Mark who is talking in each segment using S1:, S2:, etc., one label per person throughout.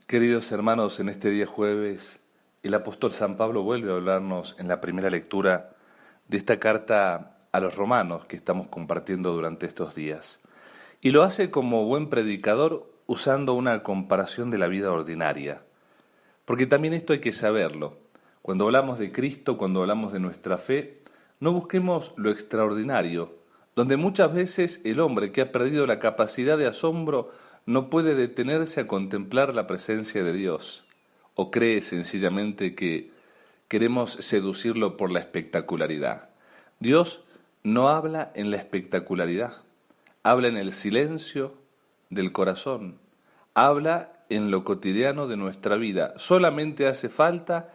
S1: Queridos hermanos, en este día jueves, el apóstol San Pablo vuelve a hablarnos en la primera lectura de esta carta a los romanos que estamos compartiendo durante estos días. Y lo hace como buen predicador usando una comparación de la vida ordinaria. Porque también esto hay que saberlo. Cuando hablamos de Cristo, cuando hablamos de nuestra fe, no busquemos lo extraordinario, donde muchas veces el hombre que ha perdido la capacidad de asombro no puede detenerse a contemplar la presencia de Dios, o cree sencillamente que queremos seducirlo por la espectacularidad. Dios no habla en la espectacularidad, habla en el silencio del corazón, habla en lo cotidiano de nuestra vida. Solamente hace falta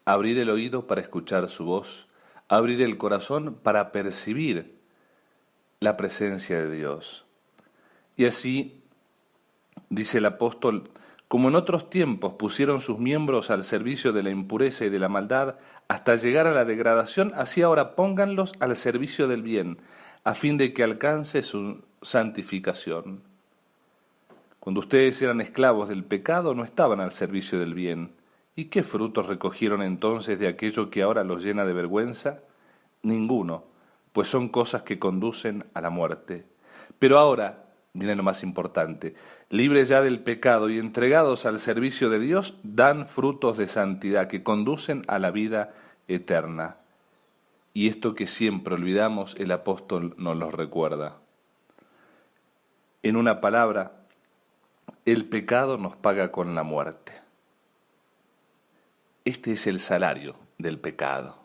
S1: abrir el oído para escuchar su voz, abrir el corazón para percibir la presencia de Dios. Y así, dice el apóstol, como en otros tiempos pusieron sus miembros al servicio de la impureza y de la maldad hasta llegar a la degradación, así ahora pónganlos al servicio del bien, a fin de que alcance su santificación. Cuando ustedes eran esclavos del pecado, no estaban al servicio del bien. ¿Y qué frutos recogieron entonces de aquello que ahora los llena de vergüenza? Ninguno, pues son cosas que conducen a la muerte. Pero ahora, miren lo más importante, libres ya del pecado y entregados al servicio de Dios, dan frutos de santidad que conducen a la vida eterna. Y esto que siempre olvidamos, el apóstol nos lo recuerda. En una palabra, el pecado nos paga con la muerte. Este es el salario del pecado.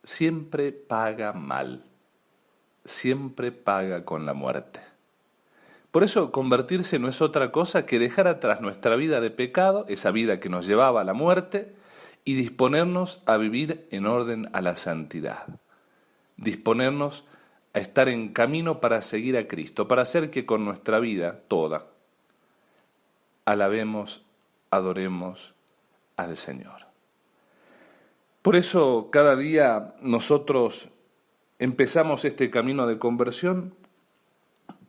S1: Siempre paga mal, siempre paga con la muerte. Por eso convertirse no es otra cosa que dejar atrás nuestra vida de pecado, esa vida que nos llevaba a la muerte, y disponernos a vivir en orden a la santidad. Disponernos a estar en camino para seguir a Cristo, para hacer que con nuestra vida toda alabemos, adoremos al Señor. Por eso cada día nosotros empezamos este camino de conversión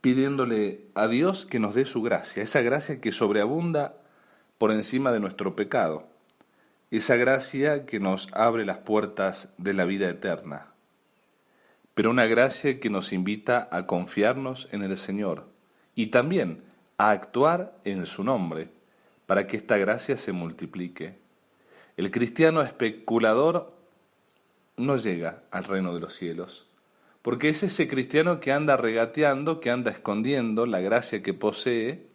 S1: pidiéndole a Dios que nos dé su gracia, esa gracia que sobreabunda por encima de nuestro pecado, esa gracia que nos abre las puertas de la vida eterna, pero una gracia que nos invita a confiarnos en el Señor y también a actuar en su nombre para que esta gracia se multiplique. El cristiano especulador no llega al reino de los cielos, porque es ese cristiano que anda regateando, que anda escondiendo la gracia que posee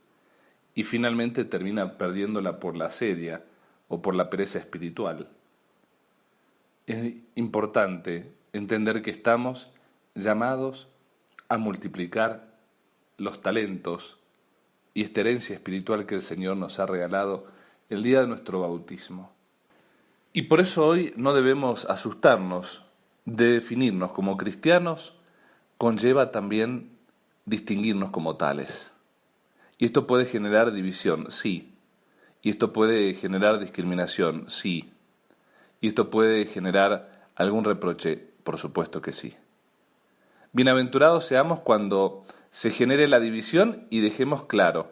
S1: y finalmente termina perdiéndola por la asedia o por la pereza espiritual. Es importante entender que estamos llamados a multiplicar los talentos y esta herencia espiritual que el Señor nos ha regalado el día de nuestro bautismo. Y por eso hoy no debemos asustarnos de definirnos como cristianos, conlleva también distinguirnos como tales. Y esto puede generar división, sí. Y esto puede generar discriminación, sí. Y esto puede generar algún reproche, por supuesto que sí. Bienaventurados seamos cuando se genere la división y dejemos claro,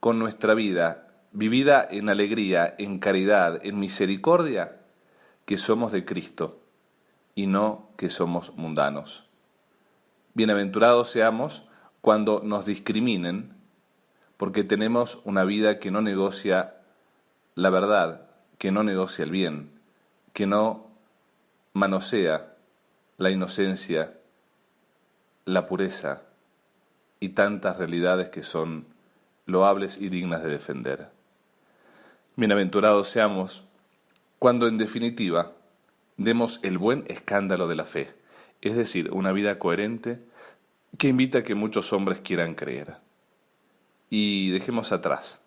S1: con nuestra vida, vivida en alegría, en caridad, en misericordia, que somos de Cristo y no que somos mundanos. Bienaventurados seamos cuando nos discriminen, porque tenemos una vida que no negocia la verdad, que no negocia el bien, que no manosea la inocencia, la pureza y tantas realidades que son loables y dignas de defender. Bienaventurados seamos cuando en definitiva demos el buen escándalo de la fe, es decir, una vida coherente que invita a que muchos hombres quieran creer. Y dejemos atrás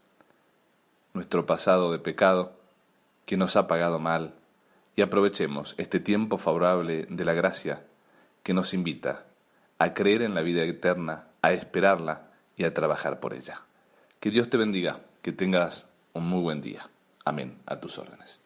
S1: nuestro pasado de pecado que nos ha pagado mal y aprovechemos este tiempo favorable de la gracia que nos invita a creer en la vida eterna, a esperarla y a trabajar por ella. Que Dios te bendiga, que tengas un muy buen día. Amén. A tus órdenes.